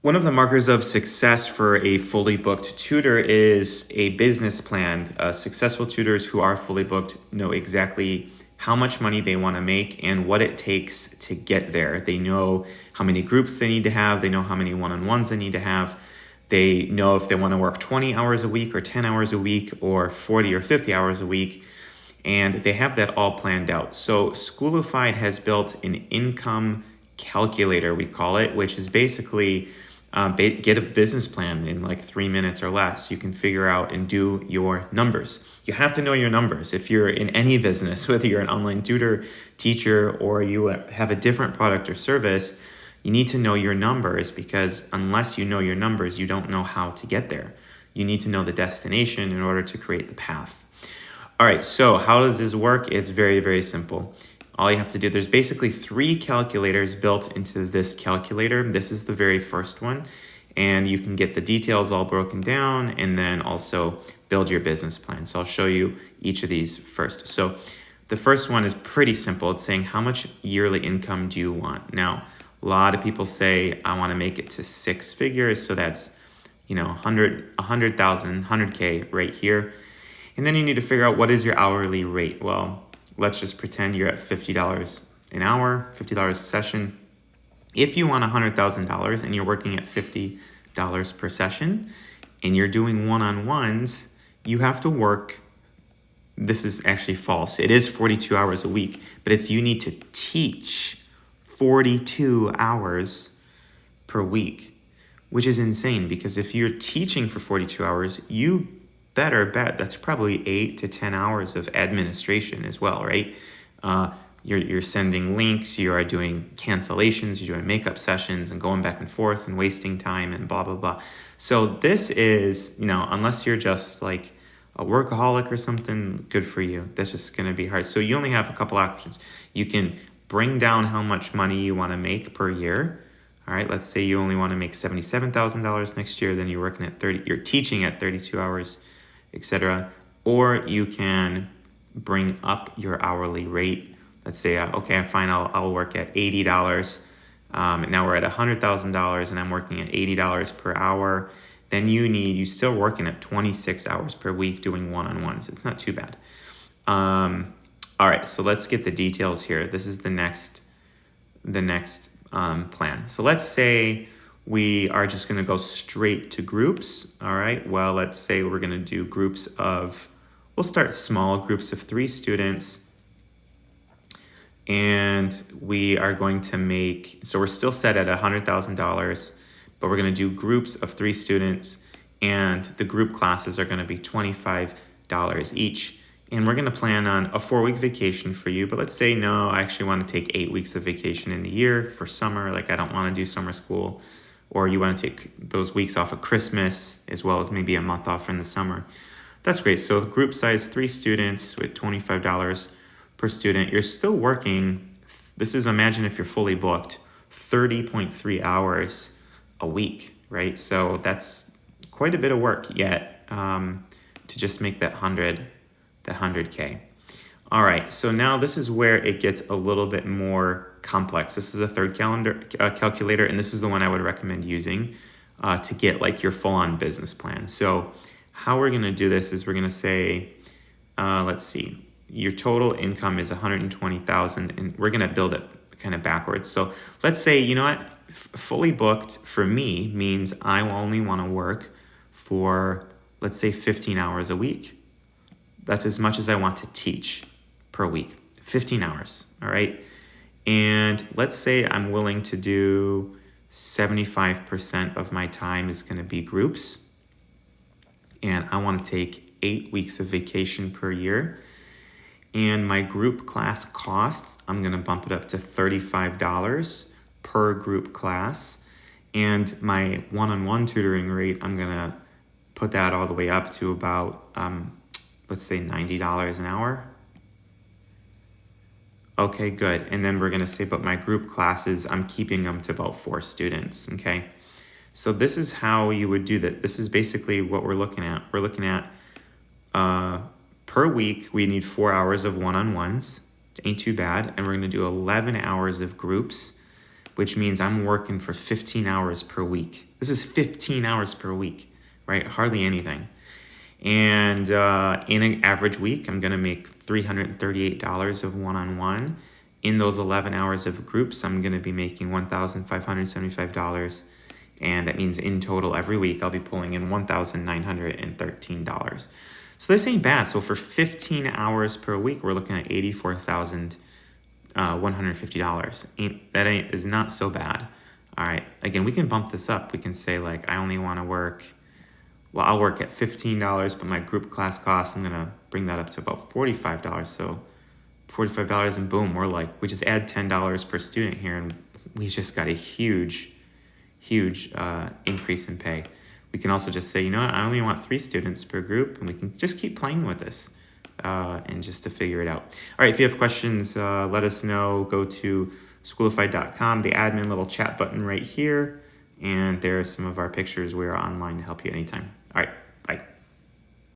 One of the markers of success for a fully booked tutor is a business plan. Successful tutors who are fully booked know exactly how much money they want to make and what it takes to get there. They know how many groups they need to have. They know how many one-on-ones they need to have. They know if they want to work 20 hours a week or 10 hours a week or 40 or 50 hours a week. And they have that all planned out. So Schoolified has built an income calculator, we call it, which is basically get a business plan in like 3 minutes or less. You can figure out and do your numbers. You have to know your numbers. If you're in any business, whether you're an online tutor, teacher, or you have a different product or service, you need to know your numbers, because unless you know your numbers, you don't know how to get there. You need to know the destination in order to create the path. All right, so how does this work? It's very, very simple. All you have to do, there's basically 3 calculators built into this calculator. This is the very first one, and you can get the details all broken down and then also build your business plan. So I'll show you each of these first. So the first one is pretty simple. It's saying how much yearly income do you want? Now, a lot of people say, I want to make it to 6 figures. So that's, 100,000, 100K right here. And then you need to figure out what is your hourly rate. Well, let's just pretend you're at $50 an hour, $50 a session. If you want $100,000 and you're working at $50 per session and you're doing one-on-ones, you have to work, this is actually false. It is 42 hours a week, but you need to teach 42 hours per week, which is insane, because if you're teaching for 42 hours, you better bet that's probably 8 to 10 hours of administration as well, right? You're sending links, you are doing cancellations, you're doing makeup sessions and going back and forth and wasting time and blah, blah, blah. So this is, unless you're just like a workaholic or something, good for you. That's just going to be hard. So you only have a couple options. You can bring down how much money you want to make per year. All right, let's say you only want to make $77,000 next year, then you're working at 30, you're teaching at 32 hours, etc. Or you can bring up your hourly rate. Let's say, okay, fine, I'll work at $80. Now we're at $100,000 and I'm working at $80 per hour. Then you're still working at 26 hours per week doing one-on-ones. It's not too bad. All right, so let's get the details here. This is the next plan. So let's say we are just going to go straight to groups. All right, well, let's say we're going to do we'll start small groups of 3 students. And we are going to so we're still set at $100,000, but we're going to do groups of 3 students, and the group classes are going to be $25 each. And we're going to plan on a 4-week vacation for you. But let's say, no, I actually want to take 8 weeks of vacation in the year for summer. Like, I don't want to do summer school. Or you want to take those weeks off of Christmas, as well as maybe a month off in the summer. That's great. So group size, 3 students with $25 per student. You're still working, imagine if you're fully booked, 30.3 hours a week, right? So that's quite a bit of work yet to just make that 100K. All right, so now this is where it gets a little bit more complex. This is a third calculator, and this is the one I would recommend using to get like your full-on business plan. So how we're going to do this is we're going to say, let's see, your total income is $120,000, and we're going to build it kind of backwards. So let's say, you know what, fully booked for me means I only want to work for, let's say, 15 hours a week. That's as much as I want to teach per week, 15 hours, all right? And let's say I'm willing to do 75% of my time is going to be groups, and I want to take 8 weeks of vacation per year. And my group class costs, I'm going to bump it up to $35 per group class. And my one-on-one tutoring rate, I'm going to put that all the way up to about, let's say $90 an hour. Okay, good. And then we're going to say, but my group classes, I'm keeping them to about 4 students, okay? So this is how you would do that. This is basically what we're looking at. We're looking at per week, we need 4 hours of one-on-ones. Ain't too bad. And we're going to do 11 hours of groups, which means I'm working for 15 hours per week. This is 15 hours per week, right? Hardly anything. And in an average week, I'm going to make $338 of one-on-one. In those 11 hours of groups, I'm going to be making $1,575. And that means in total every week, I'll be pulling in $1,913. So this ain't bad. So for 15 hours per week, we're looking at $84,150. Is not so bad. All right. Again, we can bump this up. We can say like, I only want to work, well, I'll work at $15, but my group class costs, I'm going to bring that up to about $45. So $45 and boom, we just add $10 per student here and we just got a huge increase in pay. We can also just say, you know what, I only want 3 students per group, and we can just keep playing with this and just to figure it out. All right, if you have questions, let us know. Go to schoolified.com, the admin little chat button right here, and there are some of our pictures. We're online to help you anytime. All right.